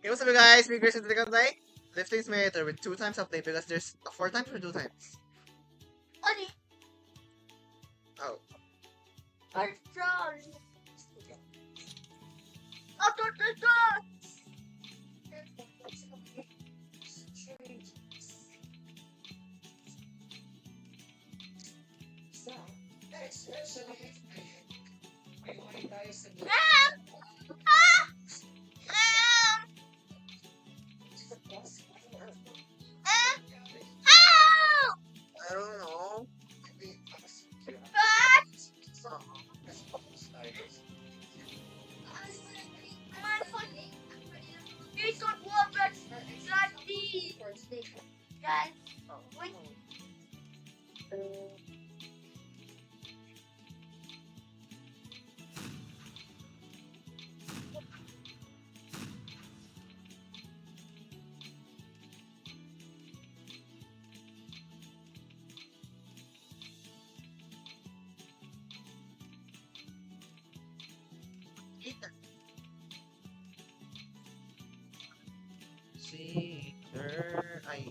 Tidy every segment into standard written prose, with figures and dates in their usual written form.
Hey, what's up, you guys? Me, Grace, and today guys, lifting simulator with 2 times update because there's a 4 times or 2 times. Ani? Oh. Arjan! I don't know. Cheater, ay.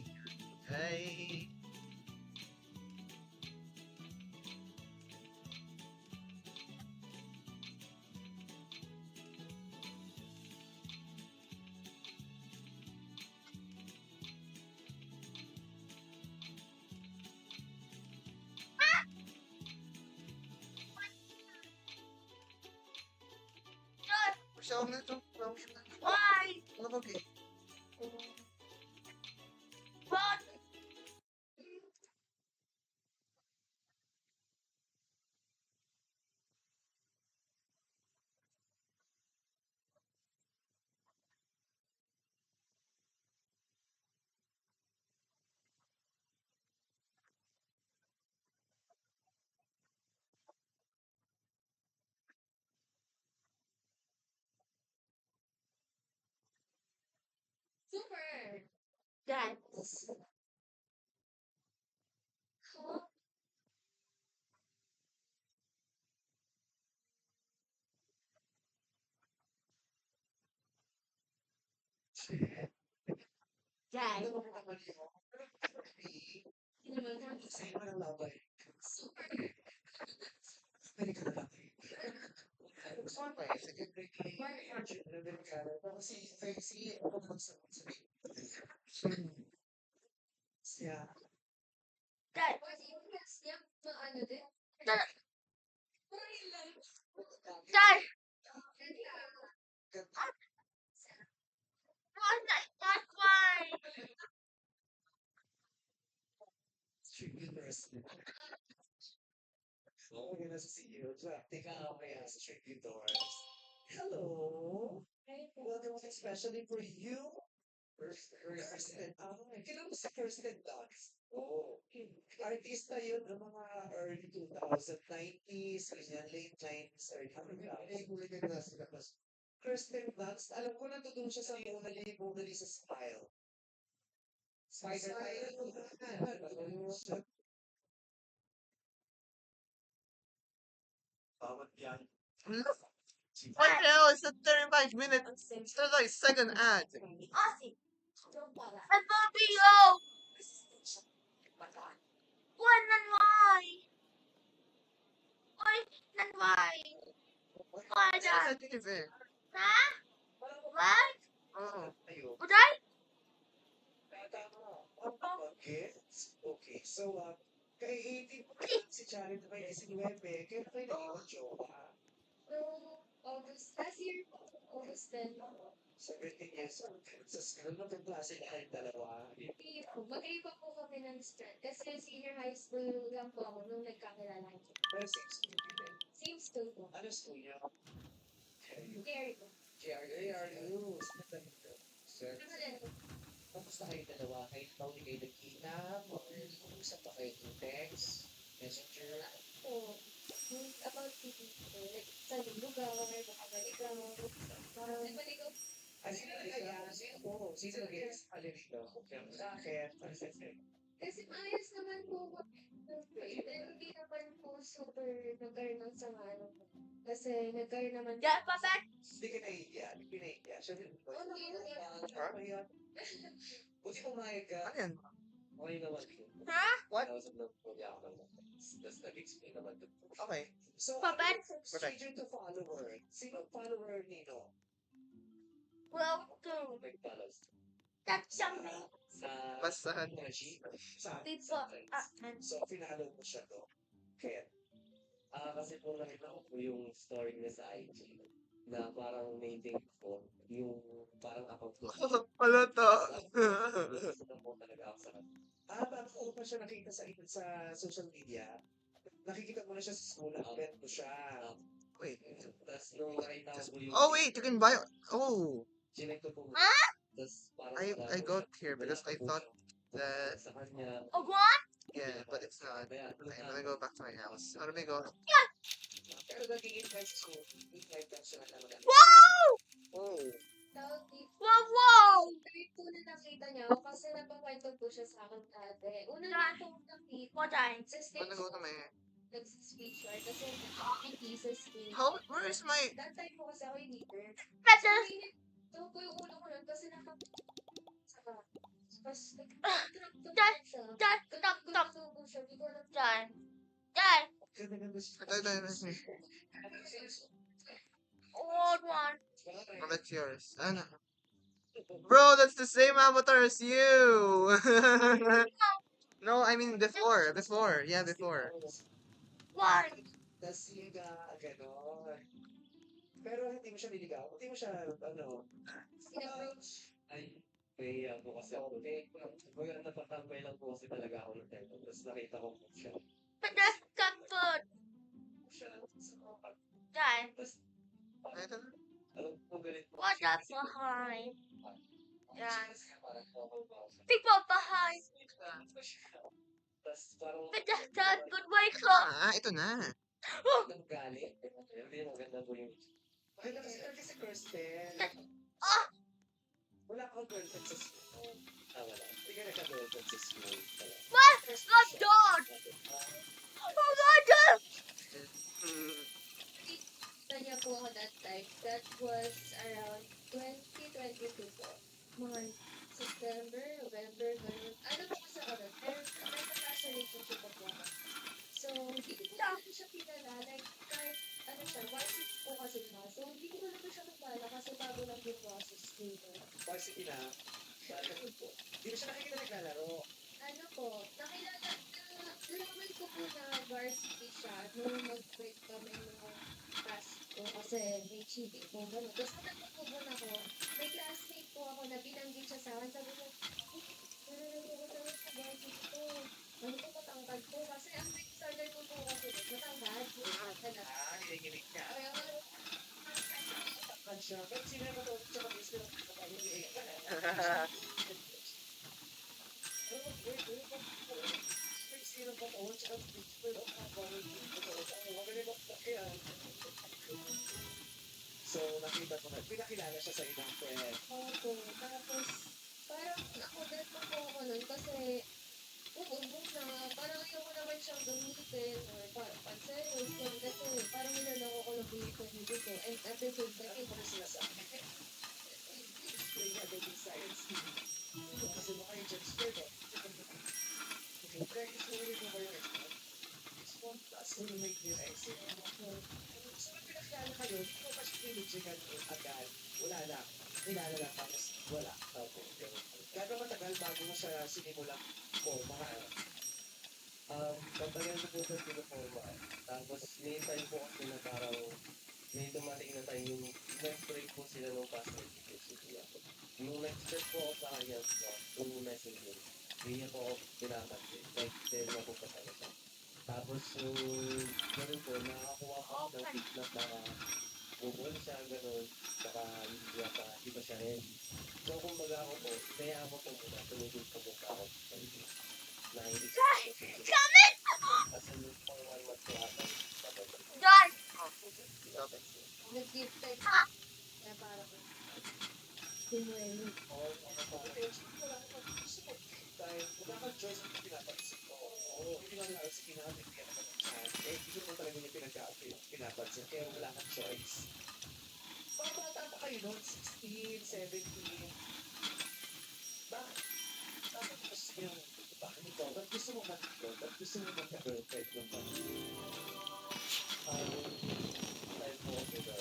Siya na ito. Why? Ano ba, okay? What? Super. That's Dad. Dad. Dad. Dad. That's why. Hello. Welcome to especially for you. Kilala mo si Kirsten Dunst? Oo. Artista yun ng mga early 2000, 90s, ganyan, late 90s, early 2000s. Kirsten Dunst, alam ko nandun siya sa Mona Lisa Smile. Spider. Bawat yan. What the hell? It's a 35 minute, 30-second ad. Aussie. I love you. When and why? Why and why? Why, Dad? Huh? What? Oh. Would I? Gets? Okay, so, kay 18 pa si Jared may isinuwebe, kaya kayo nag-iwan jowa. Last year, August 10. 17 years old. Sa school na itong klase na kayong dalawa. Mag-iba po kami ng strand. Kasi senior high school lang po ako nung nagkakilala ko. Pero same school din. Same school po. Ano school niyo? Gary po. JRU. Saan na dito? Sir, Ano din po? kamusta kayong dalawa? Kayo pa uli kayo nagkita? Or usap pa kayo ng text? Messenger? Po. About TV po. Like, sa lugaw, or baka maligaw. Nagmaligaw. Sino nag-aya? Sino nag-aya? Alin dito? Bakit? Kasi maayos naman po. Hindi naman po super nag-earn ng sama ano po. Kasi nag-earn naman Diyan, Papa. Hindi ka nahihiya. Hindi ka nahihiya. Siya din. Ano yun? Mahiya. Buti pumayag ka. Ano yan? Okay naman. Ha? What? Tapos nag-puli ako ng Tapos nag-explain naman doon. Okay. So, Papa? from stranger to follower. Sino follower Nino? Welcome. Nag-follows. That's something. Sa Bastahan. Reggie. Sa People. So, pinalo mo siya to. Kaya, kasi po nakita ko po yung story niya sa IG na parang mating ko yung parang account ko. Ano to? Gusto na po talaga ako sa kanya. Bago ko pa siya nakita sa social media, nakikita mo na siya sa school, na-bet mo siya. Wait. Tapos nung nakita ko yung... Oh, wait. You can buy... Oh. Chinek ko po. Ah? Tapos parang... I got here because I thought that... Sa kanya... Oh, what? Yeah, but it's not. I'm gonna go back to my house. How do we go? Pero naging invite sa school. Invite lang siya na naman. Wow! Oh. Tawag dito. Wow, wow! Trip po na nakita niya ako kasi napakwento po siya sa akin dati. Una na po nakita. What time? Sa I'm stage gonna go to po, my... nag-speech siya kasi hindi sa stage. How... Where is my... That time po kasi ako yung leader. Better. Ito po yung ulo ko nun kasi saka. Tapos, Dad, Dad, stop, stop. po siya. Hindi ko alam. Dad. Dad. Old one. Oh, that's yours. Ano? Bro, that's the same avatar as you! No, I mean before. Before. Yeah, before. One. Tapos liga, gano'n. Pero hindi mo siya niligaw. Hindi mo siya, ano... In-approach. Ay, kaya po kasi ako. Kaya napatambay lang po kasi talaga ako ng tempo. Tapos nakita ko po siya. But that's got food. Siya sa mga pag... Dad. Tapos, I don't know. alam ko galit po What siya. up behind? Dad. Parang ako ba? People behind. Tapos parang... But that's that good wake up. Ito na. Ang galit. Hindi maganda po yung... Okay lang kasi Kirsten. Ah! Wala akong girlfriend sa school. Wala. Hindi ka nagka-girlfriend sa school. What? God, God. Oh, God, God. Nakita niya po ako that time. That was around 2022 po. Mga September, November, ganun. Ano po kasi ako doon? Pero nasa relationship po ako. So, hindi ko lang siya kilala. Like, kahit ano siya, varsity po kasi siya. So, hindi ko naman siya kilala kasi bago lang yung process dito. Varsity na. Bakit po? Hindi mo siya nakikita naglalaro. Ano po, nalaman ko po na varsity siya nung mag-break kami nung class ko kasi may cheating po gano'n. Tapos nagpapubon ako, may classmate po ako na binanggit siya sa akin. Sabi ko, nalulungkot ako sa varsity ko. Ano ko matangkad ko? Kasi ang break standard ko po kasi matangkad. Hinihilig niya. Kaya ano, Takkan siya. Pero sino naman ito? Tsaka miss ko lang kapag-iiyak ka na. Sino pa po? Tsaka miss ko lang kapag-iiyak. So, nakita ko na. Pinakilala siya sa ibang friend. opo. Tapos, parang ako dead po po ako nun kasi uubog na. Parang ayoko naman siyang gamitin or parang panselos. Kasi parang nilaloko ko lang po yung pamilya ko. And at the same time, Ano ko sila sa akin? Explain niya dating science. Kasi baka yung James Bird. Kaya isulit mo ba yung expo? Expo plus ultimate yung exit. So, nung pinakilala kayo, hindi mo pa siya pinichigan agad. Wala na. Kilala lang tapos wala. Gano'ng matagal bago mo siya sinimulang forma? Pagtagal ko po sa pinaforma. Tapos, hinihintay po kasi na parang may dumating na time yung next break po sila ng past education. Nung next break po ako sa kanya, yung messenger, hindi niya po ako pinapansin. Like, dahil na po kasama siya. Tapos, yung gano'n po, nakakuha ko ng feedback na bubol siya, gano'n, saka hindi pa, iba siya ready. So, kung baga ako po, kaya ako po muna, tumigil po muna ako sa video. Nahilig ko po sa video. Coming! Kasi yung pang 1 month ko ata, Dad. nag-give text. Kaya parang Simuelo. Oo, wala kang gusto mo time. Wala kang choice ang pinapansin ko. Oo, hindi lang lang sige na natin kaya naman ang chance. Eh, hindi mo talaga yung pinapansin. Kaya wala kang choice. Mga bata pa kayo noon, 16, 17. Bakit? Bakit gusto niyo? Bakit ikaw? Ba't gusto mo mag-ito? Ba't gusto mo magka-girlfriend ng Time po kasi na,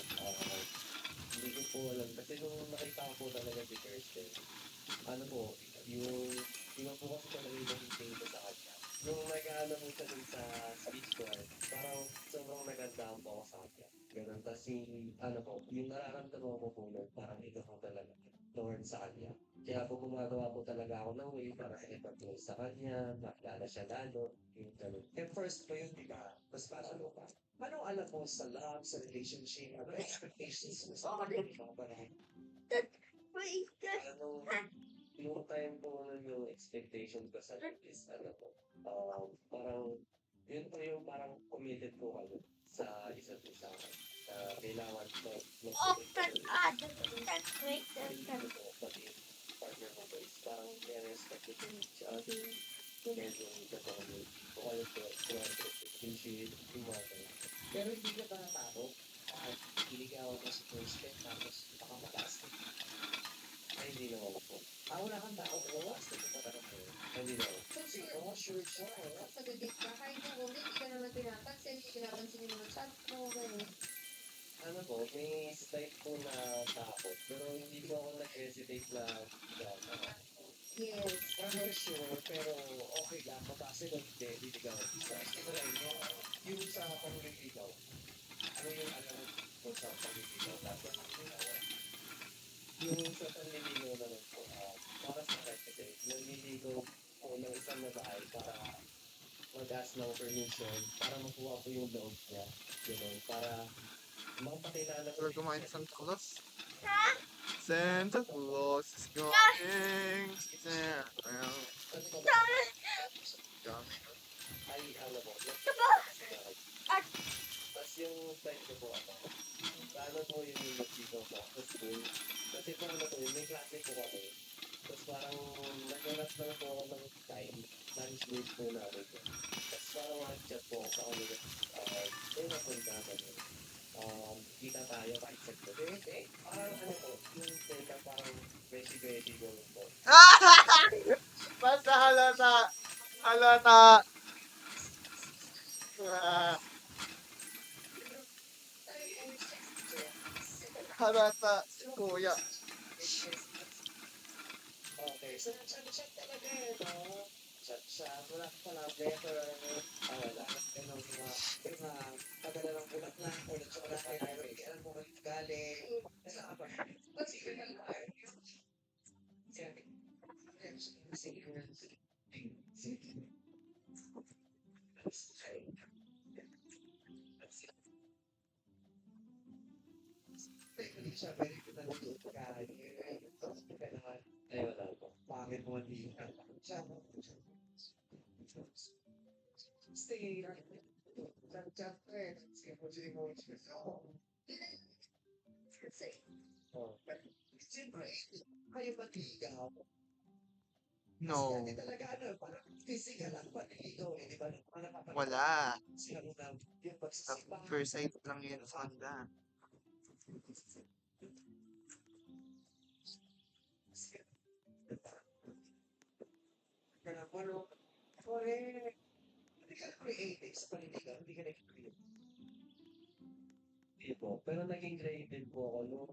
hindi ko po alam. Kasi nung nakita ko po talaga si Kirsten, ano po, yung, iba po kasi talaga yung naging ko sa kanya. Nung nag-ano po siya dun sa speech ko, parang sobrang nagandahan po ako sa kanya. Ganun. Tapos ano po, yung nararamdaman ko po nun, parang ito po talaga towards sa kanya. Kaya po gumagawa po talaga ako ng way para ipag-close sa kanya, makilala siya lalo, yung ganun. eh, first mo yun, di ba? Mas ano pa? Anong alam mo sa love, sa relationship? Ano expectations mo sa mga panahon? Wait, Ano, yung time po nun yung expectation ko sa is ano po, parang, yun po yung parang committed po kayo sa isa't isa. Kailangan open that's great. hindi po pati partner mo po is parang may respect to each other. Medyo nagkakaroon po kayo po, appreciate yung mga ganun. Pero hindi ka ba natakot? At iligawan mo si Kirsten tapos baka mataas ka. Ay, hindi naman po. Wala kang takot. Wala. Sige pa talaga mo. Hindi naman. So, sure. Oo, sure siya. Sa date ka, kahit na kung hindi ka naman pinapansin, hindi pinapansin yung mga chat mo, gano'n. Ano po, may slight po na takot. Pero hindi po ako nag-hesitate na gano'n. Yes. Parang sure, pero okay lang. Mabase doon hindi, liligaw. Sa yung sa pangliligaw. Ano yung alam mo sa pangliligaw? Dapat pangliligaw. Yung sa panliligaw naman po, para sa akin kasi, nanliligaw po ng isang babae para mag-ask ng permission, para makuha po yung loob niya. Ganun, para makapakilala ko We're kumain sa Santa Claus. Santa Claus is coming. Kasi kung ay, ano po, tapos yung time ko po, paano po yung nagsigaw po sa school? Kasi po ano po, may klase po kami. Tapos parang naghanap lang po ako ng time, lunch break po namin. Tapos parang mag-chat po ako sa kanila. May napunta kami. Kita tayo kahit sa gabi. Parang ano po, yung teka parang beshi-beshi gano'n po. Basta halata. Halata. Halata. Kuya. Okay, so chat talaga eh, no? Chat, wala ka pala letter, wala ka ganun yung mga padala ng bulaklak o ng tsokolate, alam mo kung galing. Nasa ka ba? Sige na lang. Hindi siya pwede ko na pagkain. Ay, wala po. Pangit mo hindi ka. Siya mo. Stay. Chat eh. Sige mo, sige mo. Oh. Siyempre, kayo ba ligaw? No. Kasi talaga ano, parang physical lang ba niligaw eh, di ba? Wala. Sila muna yung Sa pagsisipa. first sight lang yun sa kanila. Kaya ano, correct. Hindi ka creative sa paniligaw, hindi ka nag-create. Hindi po. Pero naging creative po ako nung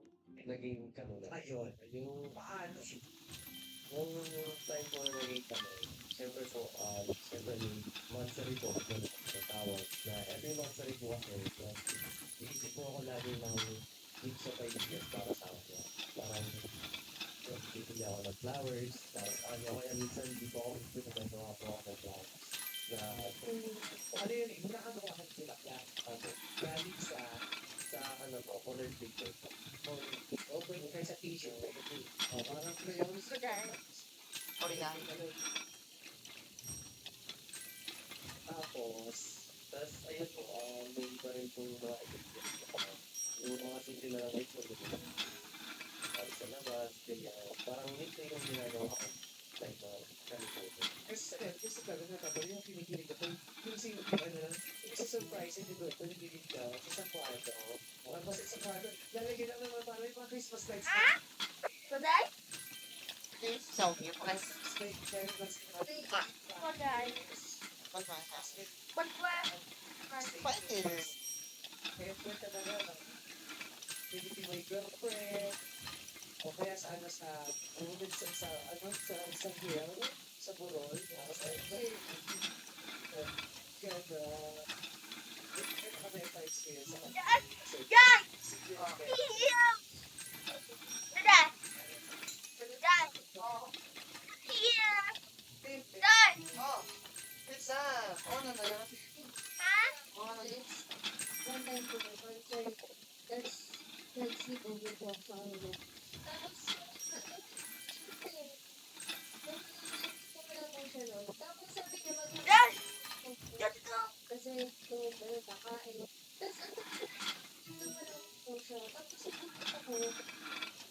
naging kano na. Ayun. Yung Paano? nung time po na naging kano, siyempre po, siyempre yung monthsary po, yung tawag na every monthsary po kasi, iisip po ako lagi ng weeks of ideas para sa akin. Parang, bibili ako ng flowers, para sa kanya, kaya minsan hindi po ako pinagagawa po ako ng flowers. Na, Ano yun eh, muna ka gawa ng bulaklak. Galing sa ano po, colored picture po. open kayo sa t-shirt. Parang crayons. Original. Tapos, ayun po, may iba rin po yung mga ideas. Yung mga simple na lang ito, tapos sa labas, ganyan. Parang yun po yung ginagawa ko. Like, kalimutan. Kasi talaga nakabali yung kinikilig ako. Yung sino yung ano lang, yung sa surprise, hindi ko, kinikilig ka sa isang kwarto. Tapos sa isang kwarto, lalagyan lang naman parang yung mga Christmas lights. Today? Please, so you press. Today. But where? Spider. Siyempre talaga, pwede my girlfriend, o kaya sa ano sa, sa isang hill, sa Burol, ganda, kami pa-experience ako. Dad! Dad! Here! Dad! Dad! Here! Dad! Oh, pizza. Oh, no, no, no. Ha? Oh, no, no. One time po na concert, tapos nag-sleep over po ako sa ano. Tapos, tapos sabi niya Dad! Dad, ito. kasi tulog na kakain. Tapos ang naman po siya. Tapos pagpunta ako,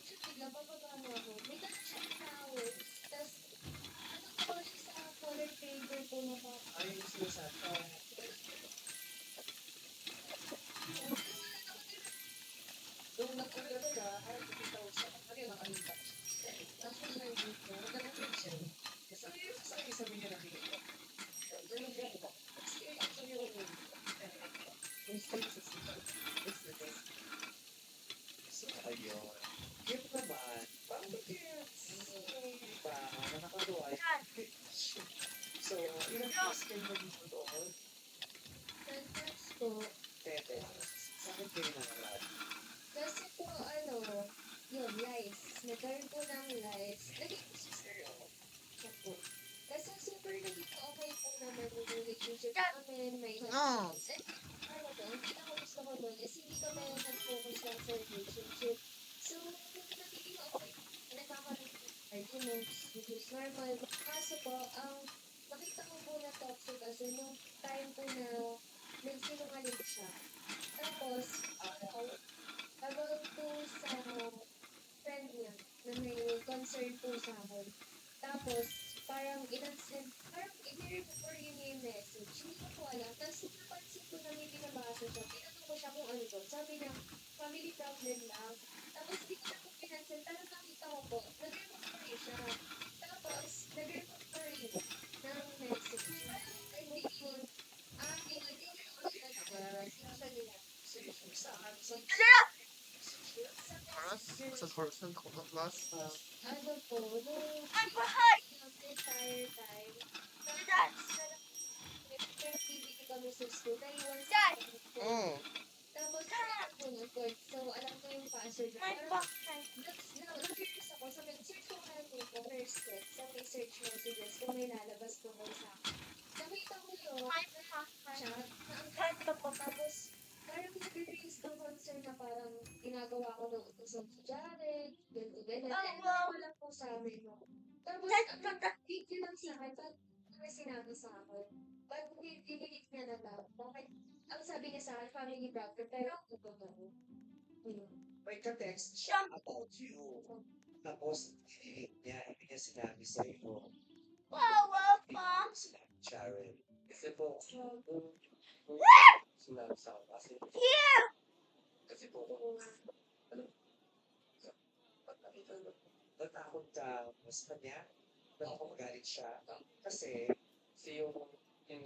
siya bigla bababa na ako. May dala siya flowers. Tapos ano po siya sa color paper po na pa. Ayun yung sinasabi. Nung nag-alala ka, ay nakita ko siya, ano yung nakalita? Tapos nandito. Nagkakit siya. Kasi sabi niya nakita ko. Ganun ka ba? Kasi actually yung so, ayun. Yun naman, parang gets. Diba? Nakakatuwa. Dad! So, ilang years kayo nandito doon? Tapos po, Tete, saan kayo nangaral? kasi po ano, yun, lives. Nagkaroon po ng lives. Naging sister ako. Siya po. Kasi super naging okay po naman yung relationship namin. May No. ano po, ang pinaka-gusto ko doon is hindi kami nag-focus lang sa relationship. So, nagiging okay. Nagkakaroon po ng arguments, which is normal. Kaso po, ang nakita ko po na toxic kasi nung time po na nagsinungaling siya. Tapos, about po sa friend niya na may concern po sa akin. Tapos, parang parang i-report yun yung message. Hindi ko po alam. Tapos, napansin ko na may binabasa siya. Tinanong ko siya kung ano to. Sabi niya, family problem lang. Tapos, di ko na po pinansin. Pero nakita ko po, nag-report pa rin siya. Tapos, nag-report pa rin ng message. Ay, hindi yun. Hindi yun. Sa Plus, sa person ko plus. Ano po, nung Ay, bahay! entire time, Dad! activity kami sa school, naiwan Dad! sa Mm. Tapos, alam ko ng court. So, alam ko yung password. My Parang, backpack. nag-curious ako. Sabi, search ko nga po, first step, sa may search messages, kung may lalabas ko mo sa akin. Nakita ko yun, My backpack. chat, na ang Kahit pa pa. tapos, parang nag-raise ng concern na parang ginagawa ko ng utusan si Jared, ganito, ganyan. Oh, And wow. wala po sa amin, no? Tapos, Dad, ang thank you lang sa akin, ba't may sinabi sa akin? Ba't dinilit niya na lang? Bakit? Ang sabi niya sa akin, family doctor, pero ang totoo. may ka-text siya about you. Tapos, hindi niya sinabi sa'yo. Wow, wow, pa. Sinabi Sharon. Kasi po, sinabi sa akin, Here! kasi po, Natakot ka sa kanya. Natakot magalit siya. Kasi, yung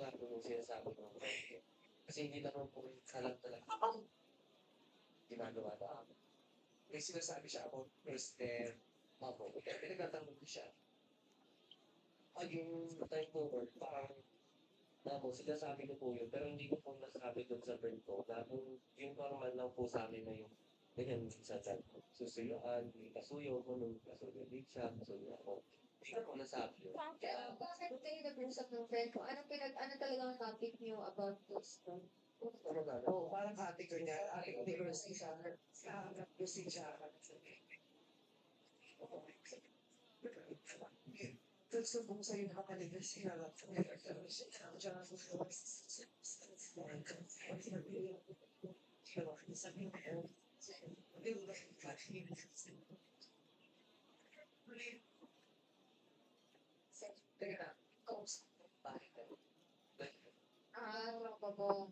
nga po yung sinasabi ko, kasi hindi naman po kalat talaga. Ginagawa na ako. may sinasabi siya about Kristen. Ako, kaya pinagtatanggol ko siya. Yung time po, parang, po, sinasabi ko po yun, pero hindi ko po nasabi doon sa friend ko, na yung normal lang po sa amin na yung ganyan sa chat ko. Susuyuan, may kasuyo ko, nung kasuyo din siya, kasuyo ako. Hindi ko po nasabi yun. Kaya, bakit kayo nag-usap ng friend ko? Ano talaga ang topic niyo about this? Ano ba? Oo, parang ate ko niya. Ate ko ni Rosie siya. Rosie siya. Tapos kung sa'yo nakapaligas siya. Teka, kausap mo ba? Tropa mo.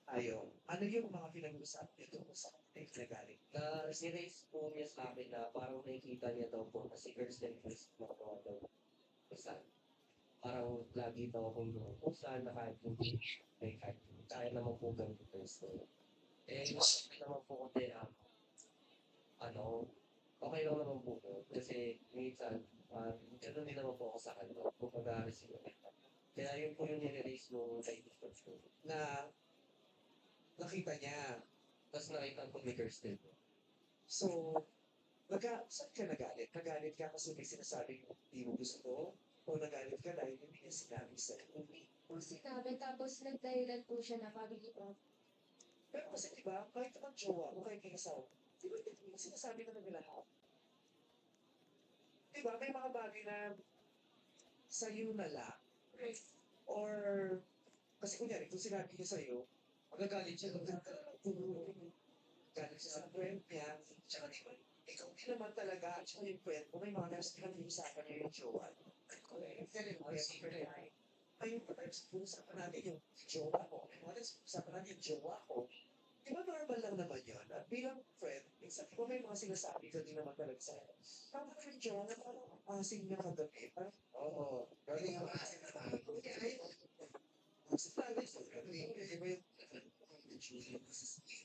Tayo, ano yung mga pinag-usapan nito kung saan tayo nagaling? Na-erase po niya sa akin na parang nakikita niya daw po na si Kirsten is magawa daw. Basta, parang lagi daw akong lukusan na kahit hindi, kahit kaya naman po ganito Kirsten. Eh, okay naman po kasi ano, okay lang naman po yun. Kasi minsan, gano'n din naman po ako sa kanya. Kung mag-aaris yun. Kaya yun po yung nire-raise nung kaibigan ko. Na nakita niya. Tapos nakita ko ni Kirsten. So, saan ka nagalit? Nagalit ka kasi may sinasabi mo hindi mo gusto? O nagalit ka dahil hindi niya sinabi sa'yo? Kung sinabi, tapos nagdahilan po siya na pabili ko. Pero kasi diba, kahit naman jowa o kahit may asawa, di ba hindi mo sinasabi na naglahat? Diba, may mga bagay na sa'yo na lang. Or, kasi kunyari, kung sinabi niya sa'yo, magagalit siya, galit siya sa friend niya, tsaka di ba, ikaw din naman talaga, tsaka yung friend mo, may mga nasa pinag-uusapan niya yung jowa. Ayun pa tayo, usapan natin yung jowa ko. Usapan natin yung jowa ko. Di ba normal lang naman yun? At bilang friend, minsan di ba may mga sinasabi ka din naman talaga sa'yo. Parang friend jowa na parang asing na kagabi. Parang, oo, galing ang asing na kagabi. Sa bagay, sa kagabi, di ba yung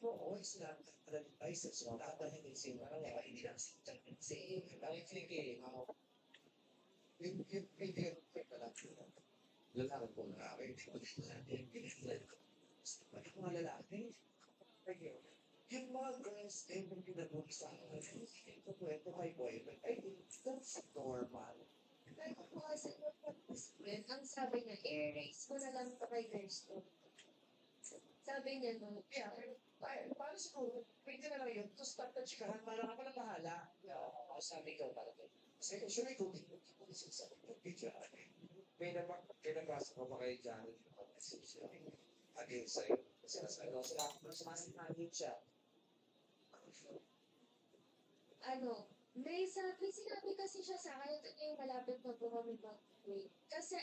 always na advices mo, tatahin din siya, parang hindi lang siya kasi, parang thinking, yung kaibigan ko pala, lalaki po na, hindi ko yung mga lalaki, yung mga girls, yung pinag-uwi sa akin, ito kwento kay boyfriend, I think that's normal. Like, ako kasi friend, ang sabi niya, i-erase ko na lang ito kay Kirsten. Sabi niya, no, Yeah, para siguro, pwede na lang yun, to start na chikahan, para ka pala bahala. Ako sabi ko para to. Kasi sure, ikaw din, ikaw din sa video. May nabasa ko ba kay Janet yung message niya against sa'yo? Kasi ano, sumasinagin siya. may sinabi kasi siya sa akin, ito yung malapit na po kami mag-break. Kasi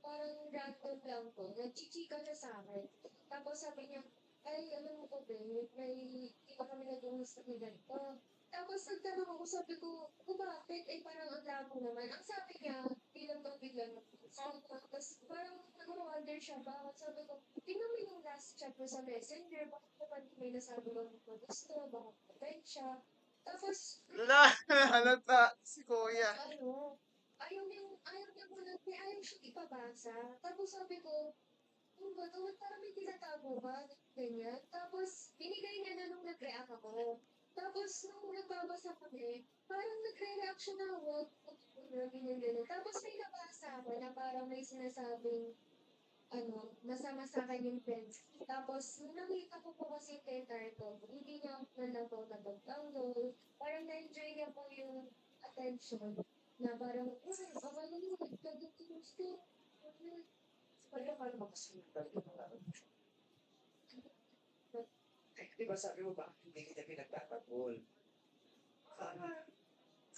parang random lang po, nagchichika siya sa akin. Tapos sabi niya, ay, alam mo ko, babe, di ba kami nag-uusap ni ganito? Tapos nagtanong ako, sabi ko, bakit? Eh, parang ang labo naman. Ang sabi niya, bilang daw biglang tapos parang nag-wonder siya, bakit? Sabi ko, tingnan mo yung last chat mo sa messenger, bakit naman may nasabi ko gusto, bakit patay siya? Tapos, Halata si kuya. ayaw niya muna, ayaw siya ipabasa. Tapos sabi ko, ano ba ito? Parang may tinatago ba? Ganyan. Tapos, binigay niya na nung nag-react ako. Tapos, nung nagbabasa kami, parang nagre-react siya na ako. Ganyan. Tapos, may nabasa ako na parang may sinasabing, masama sa akin yung friends. Tapos, nung nakita ko po kasi kay Tarto, hindi niya ako na po nag-download. Parang na-enjoy niya po yung attention na parang, okay lang yun, nag-download ko gusto. Kaya paano makasunod di ba sabi mo ba, hindi kita pinagtatanggol?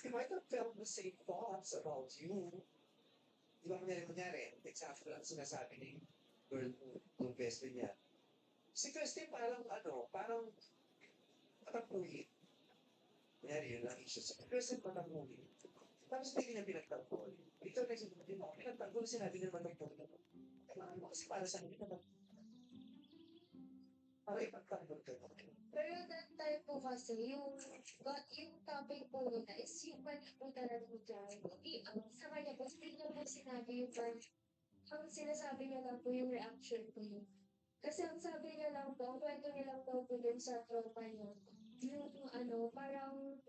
He might have felt the same thoughts about you. Di ba kunyari, example lang sinasabi ni girl yung best friend niya. Si Christine parang patangkulit. Kunyari, yun lang issue. Si Christine patangkulit. Tapos hindi niya pinagtanggol. Ito na hindi mo pinagtanggol, sinabi niya naman ng puto. Kailangan mo kasi para sa akin naman. Para ipagtanggol ka. Pero that time po kasi, yung topic po nila is yung mali po talaga ni Jai. Sa kanya po, hindi niya po sinabi yung ang sinasabi niya lang po yung reaction ko yun. Kasi ang sabi niya lang po, ang kwento niya lang daw po dun sa tropa niya, yung parang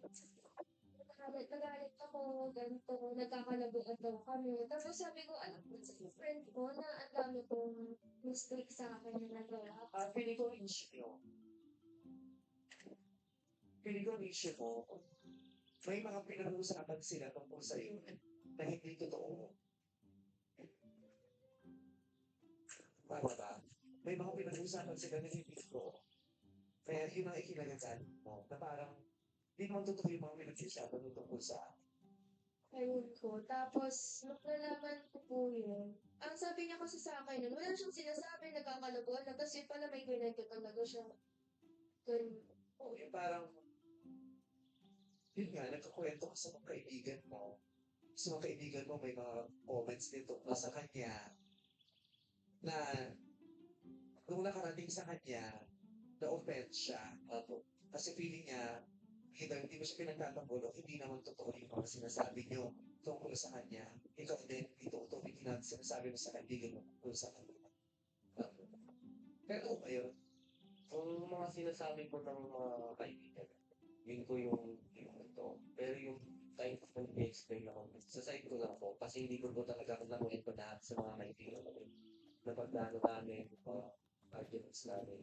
nagalit ako, ganito, nagkakalabuan daw kami. Tapos sabi ko, alam mo, sa friend ko na ang dami kong mistake sa akin na nagawa. Feeling ko issue mo. Feeling ko issue mo. May mga pinag-uusapan sila tungkol sa'yo na hindi totoo. Tama ba? May mga pinag-uusapan sila na hindi totoo. Kaya yun ang ikinagagan mo na parang hindi mo totoo yung mga pinag-uusapan tungkol sa Ayun ko. Tapos, nung nalaman ko po yun, ang sabi niya kasi sa akin nun, wala siyang sinasabi, nagkakalabuan na. Tapos yun pala may ganito talaga siya. Ganun. Oo, yung parang, yun nga, nagkakwento ka sa mga kaibigan mo. Sa mga kaibigan mo, may mga comments dito na sa kanya na nung nakarating sa kanya, na-offend siya. Kasi feeling niya, hindi mo siya pinagtatanggol o hindi naman totoo yung mga sinasabi niyo tungkol sa kanya. Ikaw din, hindi totoo yung sinasabi mo sa kaibigan mo tungkol sa kanya. Pero ano ba yun? Kung mga sinasabi ko ng mga kaibigan, yun ko yung ito. Pero yung time of nag-explain ako, sa side ko lang po, kasi hindi ko po talaga nakuhin ko lahat sa mga kaibigan ko. Napagdano namin, arguments namin.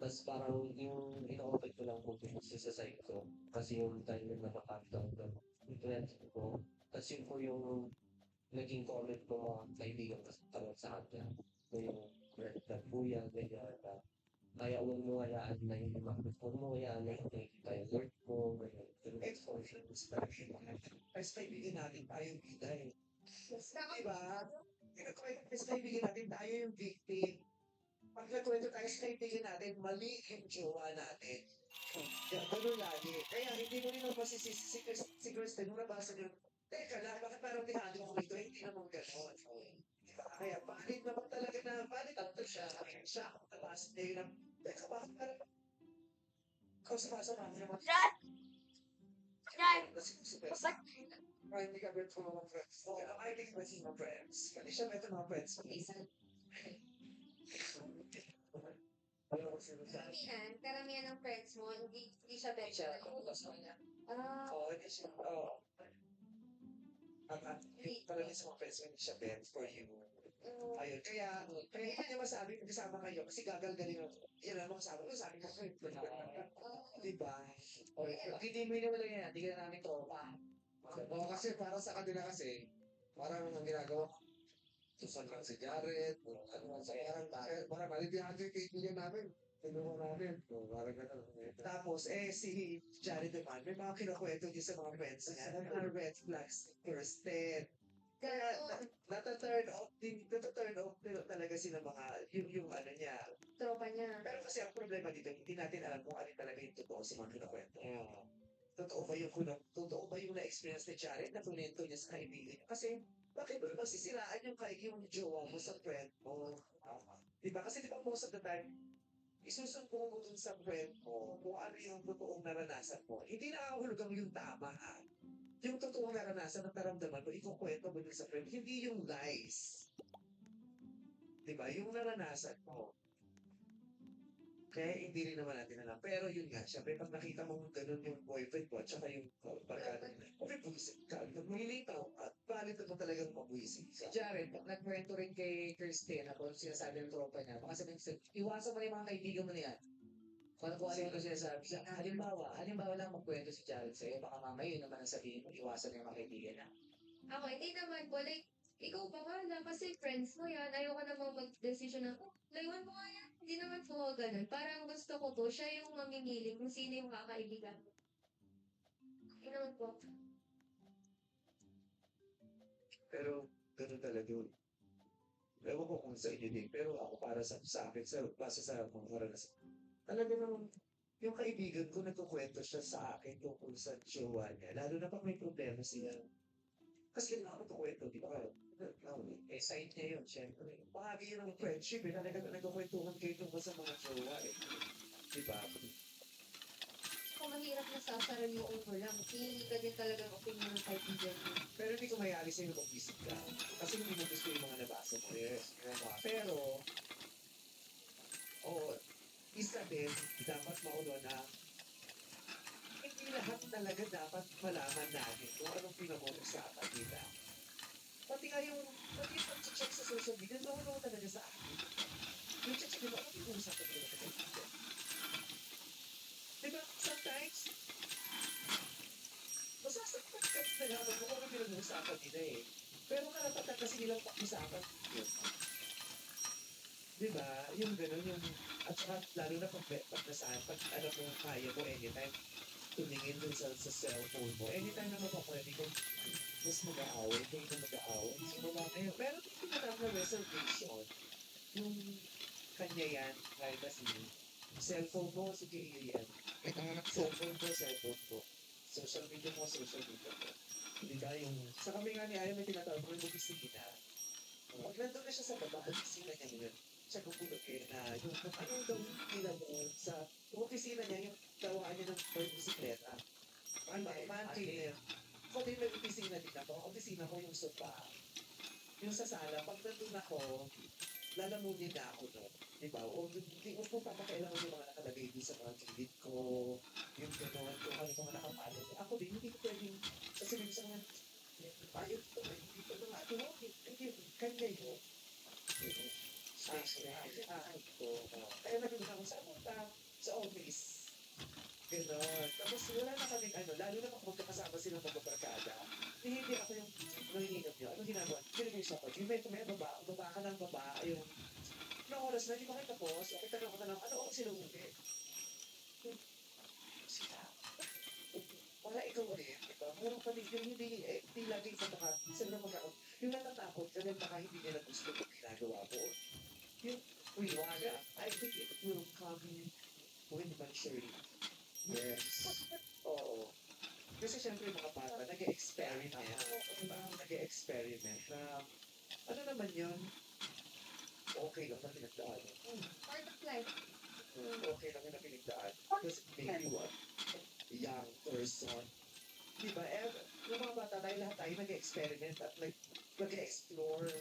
Tapos parang yung ino-open ko lang po yung sa side ko, kasi yung time na nakakataon doon, yung ko. Tapos yun po yung naging comment ko mga kaibigan ko sa kanya. Yung red flag po yan, ganyan, kaya huwag mo hayaan na yung huwag mo hayaan na yung nakikita yung work mo, ganyan. Exposure sa as kaibigan natin tayo yung bida eh. Diba? As kaibigan natin tayo yung victim. Pag nagkwento tayo sa kaibigan natin, mali yung jowa natin. Ganun lagi. Kaya hindi mo rin masisisi si Kristen nung nabasa niyo, teka lang, bakit parang tinalo ko ito? Hindi naman gano'n. Diba? Kaya valid naman talaga na valid up to siya. Siya ako nabasa niya yun. Teka, bakit parang kausap-asap namin naman. Dad! Dad! Ba't ay, hindi ka bet for mga friends. Okay, I think bet for mga friends. Hindi siya bet for mga friends. Isa. Ano ko sinasabi? Karamihan ng friends mo, hindi siya Hindi siya, better. kumulas mo niya. Ah, Oo, hindi siya, oo. Parang sa mga friends mo, hindi siya bet for you. Ayun, kaya hindi niya masabi kung kasama kayo kasi gagalgalin mo. Yan ang masabi ko, sabi mo, diba? Hindi mo naman lang yan, hindi ka namin tropa. Oo, kasi para sa kanila kasi, parang ang ginagawa ko, susan lang si Jared, ano, sa parang balik yung 100 million namin, tinulungan namin. So, parang gano'n. Tapos, si Jared naman, may mga kinukwento niya sa mga friends niya na mga red flags Kirsten. Kaya, nata-turn off din talaga sila mga, yung ano niya. tropa niya. Pero kasi ang problema dito, hindi natin alam kung ano talaga yung totoo sa mga kinukwento. Totoo ba yung na-experience ni Jared na kunento niya sa kaibigan niya? Kasi, bakit mo masisiraan yung jowa mo sa friend mo? Diba? Kasi diba most of the time, isusumbong mo dun sa friend mo kung ano yung totoong naranasan mo. Hindi nakakahulugang yung tama ha. Yung totoong naranasan at naramdaman mo, ikukwento mo dun sa friend, hindi yung lies. Diba? Yung naranasan mo. Kaya hindi rin naman natin alam. Pero yun nga, syempre pag nakita mo ganun yung boyfriend mo, at saka yung barkada niya, buwisit ka. Nilitaw at valid mo talagang mabuwisit Si ka. Jared, pag nagkwento rin kay Kirsten, ako sinasabi ng tropa niya, baka sabihin ko, iwasan mo na yung mga kaibigan mo na yan. Kung ano yung sinasabi. Halimbawa lang magkwento si Jared sa'yo, baka mamaya yun naman ang sabihin mo, iwasan mo yung mga kaibigan niya. Ako, hindi naman po. Like, ikaw bahala kasi friends mo yan. Ayoko naman mag-decision na, layuan mo nga yan. Hindi naman po ako ganun. Parang gusto ko po, siya yung mamimili kung sino yung kakaibigan mo. Hindi naman po. Pero ganun talaga yun. Ewan ko kung sa inyo din, pero ako para sa akin, base sa mga karanasan, talaga naman, yung kaibigan ko nagkukwento siya sa akin tungkol sa jowa niya, lalo na pag may problema siya. Kasi kailangan ko kwento, di ba? Side niya yun, syempre. Bahagi yun ng friendship, talaga nagkukwentuhan kayo tungkol sa mga jowa, Di ba? Kung mahirap na sasaraliin mo lang, hindi ka din talagang opinion ng kaibigan mo. Pero hindi ko mayari sa'yo kung isip ka. Kasi hindi mo gusto yung mga nabasa mo. Yes. Pero, isa din, dapat maulo na hindi lahat talaga dapat malaman natin kung anong pinag-uusapan nila. Pati yung pag-check sa social media, naulo talaga sa akin. Yung check nila, anong pinag-uusapan nila sa kaibigan? Diba, sometimes, masasaktan ka nalaman mo kung anong pinag-uusapan nila eh. Pero karapatan kasi nilang pag-usapan yun. Diba? Yung gano'n, yung, at saka lalo na pag nasaan, pag alam mo, kaya mo anytime, tumingin dun sa cellphone mo. Anytime na mapapwede kung mas mag-aaway, kayo na mag-aaway. So, wala kayo. Pero tinatawag na reservation. Yung kanya yan, privacy. Cellphone mo, sige yan. Cellphone ko, cellphone ko. Social media mo, social media ko. Di ba yung... Sa kami nga ni Aya, may tinatawag ko yung opisina. Pag nandun na siya sa baba, opisina niya yun. Siya kukulogin na yung anong gawin nila doon sa opisina niya, yung gawaan niya ng bisikleta. Man cleaner. Ako din may opisina din ako. Ang opisina ko yung sofa. Yung sa sala, pag nandun ako, lalamunin na ako doon. Di ba? O hindi ko papakailangan yung mga nakalagay doon sa mga gilid ko, yung gano'n, kung ano mga nakapalo. Ako din, hindi ko pwedeng sasabihin sa mga ayun ko, hindi ko na ano, hindi, kanya yun. Kaya naging ako sa punta, sa office. Ganon. Tapos wala na kaming ano, lalo na kung magkakasama silang magbabarkada. Hindi ako yung nanginginom nyo. Ano ginagawa? Pinag-iisa ko. Yung may baba ka ng baba, yung noong oras na hindi pa kayo tapos, tanong ko na lang, ano oras sila uwi? Sila. Wala ikaw rin, diba? Meron pa din yung hindi laging katakat. Sila magkakaroon. Yung natatakot, ganun baka hindi nila gusto yung ginagawa mo. Yung wala. I think it will come with maturity. Yes. Oo. Kasi syempre mga bata, nag-experiment. Diba? Nag-experiment na, ano naman yun? Okay lang na pinagdaan. Part of life. Okay lang na pinagdaan. Kasi maybe what? Young person. Diba? Yung mga bata tayo, lahat tayo nag-experiment at nag-explore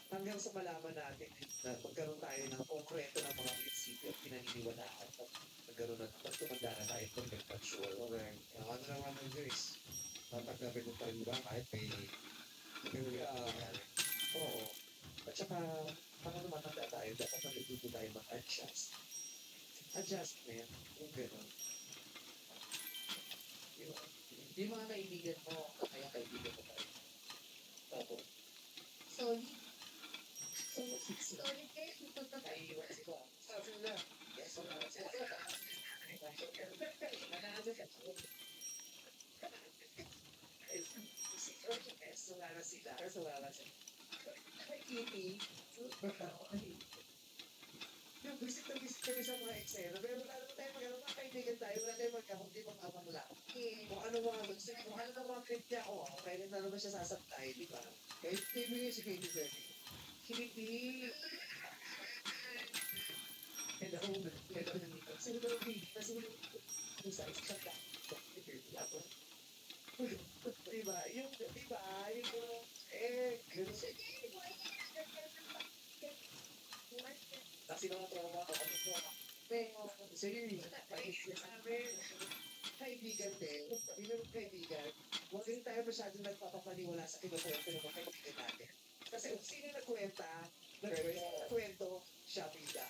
hanggang sa malaman natin na magkaroon tayo ng konkreto ng mga prinsipyo at pinaniniwalaan at magkaroon na pag tumanda na tayo pag nag-mature. Correct. Ano naman ng Grace? Tatanggapin mo pa rin ba kahit may Oo. At saka, pag matanda tayo, dapat natututo tayo mag-adjust. Adjustment, yung gano'n. Yung mga kaibigan mo, kaya kaibigan mo tayo. Tapos, Solid. solid Solid kayo. naiiwan sila. Sabi nila, yes, wala sila. Yes, wala na sila. Kasi wala na sila. Ay, Kitty. Yung visit na visit kami sa mga eksena. Pero wala naman tayo magkano, mga kaibigan tayo. Wala tayo magkakundi magkakapala. Kung ano mga trip niya, kailan na naman siya sasabtay, di ba? kahit ibigay si Katie Perry. Kitty! Hello, hello. Sino ba yung baby? Kasi yung sa isang ka. Diba? Yung, diba? Yung, ganun. Kasi mga trauma ko, ano ko, sige, kaibigan din, bilang kaibigan, huwag din tayo masyadong nagpapapaniwala sa kinukwento ng mga kaibigan natin. Kasi kung sino nagkwento, siya bida.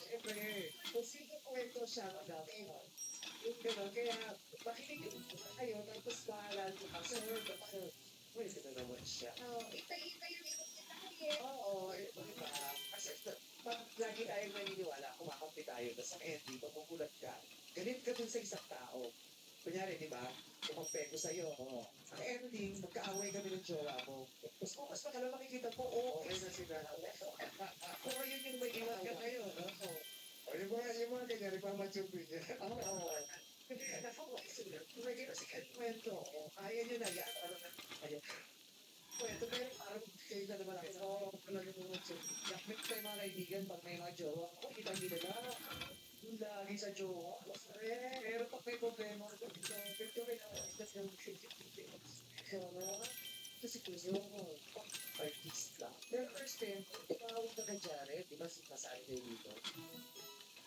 Siyempre, kung sino kwento siya magagawa. Yung gano'n, kaya makinig kayo, tapos mahalal ko kasi, pwede na naman siya. Itay-itay yung ikot kita kayo. Oo, diba? Kasi pag lagi tayong naniniwala, kumakampi tayo, tapos ang ending, magugulat ka. Ganit ka dun sa isang tao. Kunyari, di ba? Kumampi ko sa'yo. Ang ending, magkaaway kami ng jowa mo. Tapos bukas pa ka lang makikita po, okay na sila. Kung yun yung may iwan ka ngayon. O yung mga ganyan, nagmamature niya. Oo. Kasi may kinasikat kwento. Kaya nyo na yan. Ayan. Kwento, pero parang kayo na naman ako. Talaga naman siya. Yakmit tayo mga kaibigan pag may mga jowa. Kita nila na. Yung lagi sa jowa. Pero pag may problema, ito rin ako. Kasi yung kasi gusto ko artista. Pero first time, tumawag na kay Jared, di ba si Masari kayo dito?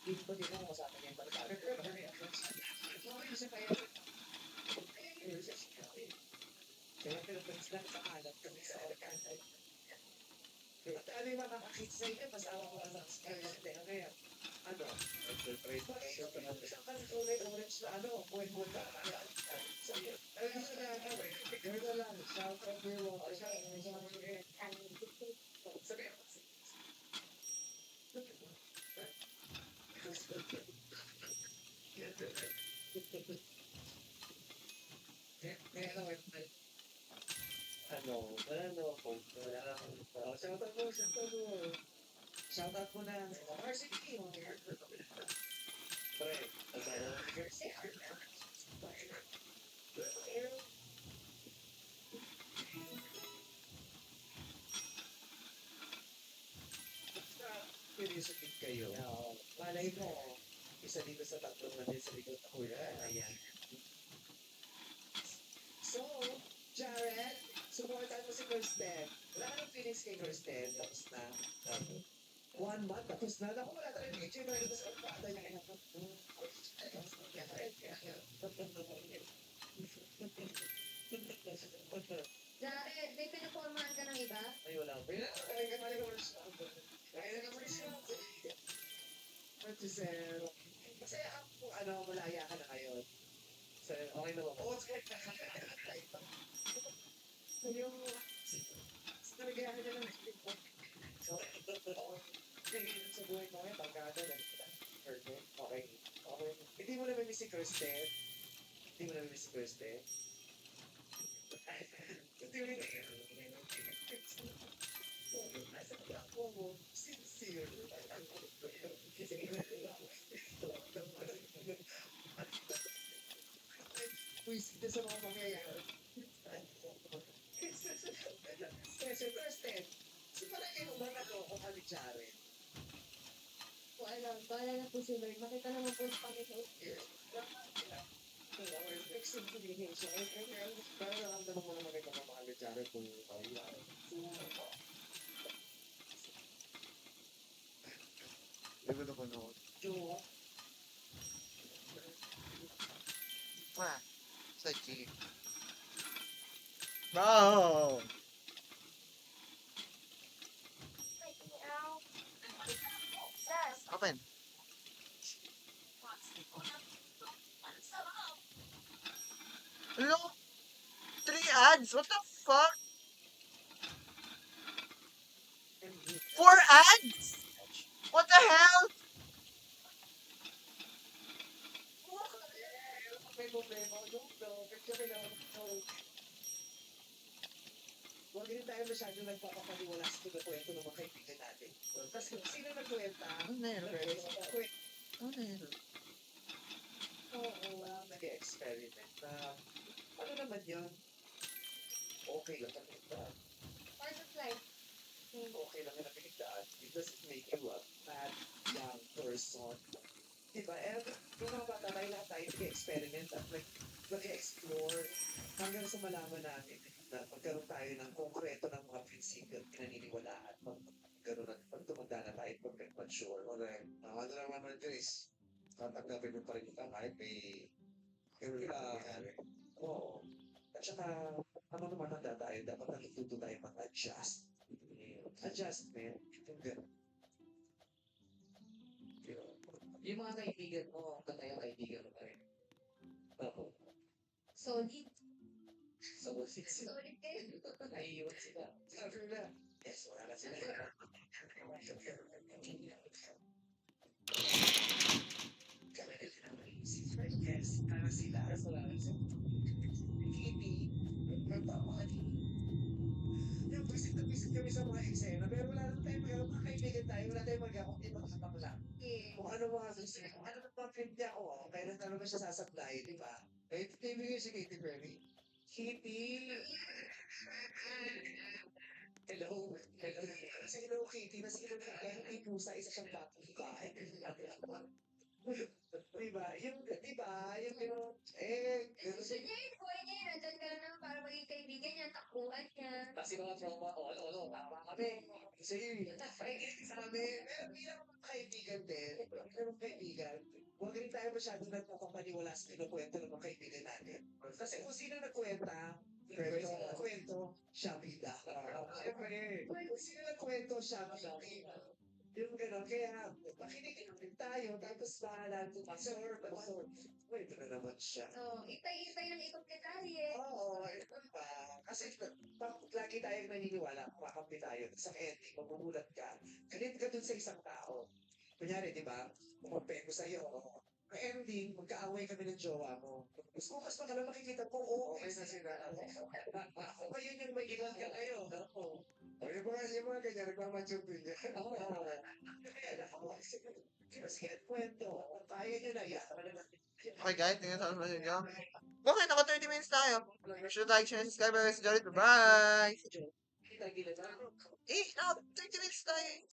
Hindi ko din ako kasama niya yung pagkakas. Pero kami ang first time. Okay, isa kaya. Ayun, siya siya. Kaya pinapalis lang sa alat kami sa Arkanay. At ano yung makakakita sa inyo, mas awa ko ang kaya, ano? Isang kantuloy orange na ano, buwan-buwan na. Sabi, ano gusto na gawin? Gawin na lang, shout out to you. Sabi, ano, mo. Wala na ako. Wala na ako. Shoutout mo, shoutout mo. Shoutout mo na. Varsity. Pre, ano? Seryoso din kayo. Malay mo, isa dito sa tatlong natin sa likod na kuya. Ayan. So, Jared, supportan mo si Kirsten. Wala ka ng feelings kay Kirsten. Tapos na. 1 month, tapos na. Naku, wala tayong picture na ito sa umpata niya. Jared, may pinapormahan ka ng iba? Ay, wala pa. Kasi ako, malaya ka na ngayon. So, okay naman po. Oo, yung naligayahan niya lang. So, sa buhay mo ngayon, pagkada na. Okay. Okay. Hindi mo naman si Kirsten. Hindi mo naman si Kirsten. Hindi mo naman sincere. Puisip na sa mga pangyayari. Sir Kirsten, so palagay mo ba na ako kami Jared? O alam, bahala na po si Lord. Makita naman po sa Panginoon. Fixed communication. Pero naramdaman mo naman ikaw na mga Jared kung pangyayari. Hindi ko na panood. Jowa. Ah, sa G. Bro! Open. Hello? 3 ads? What the fuck? 4 ads? What the hell? May problema. Huwag din tayo masyado nagpapapaniwala sa kwento ng mga kaibigan natin. Tapos kung sino nagkwenta, Ano na yun? Ano na yun? oo, nag-experiment na ano naman yun? Okay lang ang pinagdaan. Part of life. Okay lang ang pinagdaan. It doesn't make you a bad young person. Diba? And yung mga bata tayo, lahat tayo nag-experiment at nag-explore hanggang sa malaman natin na magkaroon tayo ng konkreto ng mga prinsipyo at pinaniniwalaan pag tumanda na tayo pag mature. Correct. Ano lang naman, Chris? Tatanggapin mo pa rin ka kahit may oo. At saka, ano naman handa tayo, dapat natututo tayo mag-adjust. Adjustment, yung gano'n. Yung mga kaibigan mo, kaya kaibigan mo pa rin. Oo. Solid. So, sila. Solid kayo. Naiiwan sila. Sabi na, yes, wala na sila. Yes, para sila. Wala na sila. Kitty, yung visit kami sa mga eksena, pero wala naman tayo mga kaibigan tayo, wala tayong magkakong di makasabang lang. Kung ano mga gusto, kung ano mga friend niya ako, kaya na talaga siya sasablay, di ba? Kaya tibigay si Katy Perry. Kitty! Hello. Kasi hello, Kitty. Mas hello na kaya may pusa, isa siyang babae. Diba? Yung, Gusto niya yung buhay niya yun. Nandyan ka lang para maging kaibigan niya. Takbuhan niya. kasi mga trauma, tama kami. Kasi, pakikinig sa amin. Pero bilang mga kaibigan din, bilang mga kaibigan, huwag rin tayo masyadong nagpapapaniwala sa kinukwento ng mga kaibigan natin. Kasi kung sino nagkwenta, kwento, siya bida. Siyempre, kung sino nagkwento, siya bida. Yung gano'n, kaya makinig din tayo, tapos bahala to absorb. Ito na naman siya. So, itay-itay ng ikot detalye. Oo, ito pa. Kasi lagi tayong naniniwala, kumakampi tayo. Sa ending, magugulat ka. Galit ka dun sa isang tao. Kunyari, di ba? Kumampi ko sa'yo. Ang ending, magkaaway kami ng jowa mo. Mas bukas pa ka lang makikita ko, okay na sila. O yun yung may ilang ka niya, nagmamature din niya. Sige, kwento. Kaya nyo na yan. Okay guys, tingnan sa mga nyo. Okay, naka 30 minutes tayo. Make sure to like, share, and subscribe. Bye, Jollibee. Bye! Kita gila na. Eh, naka 30 minutes tayo.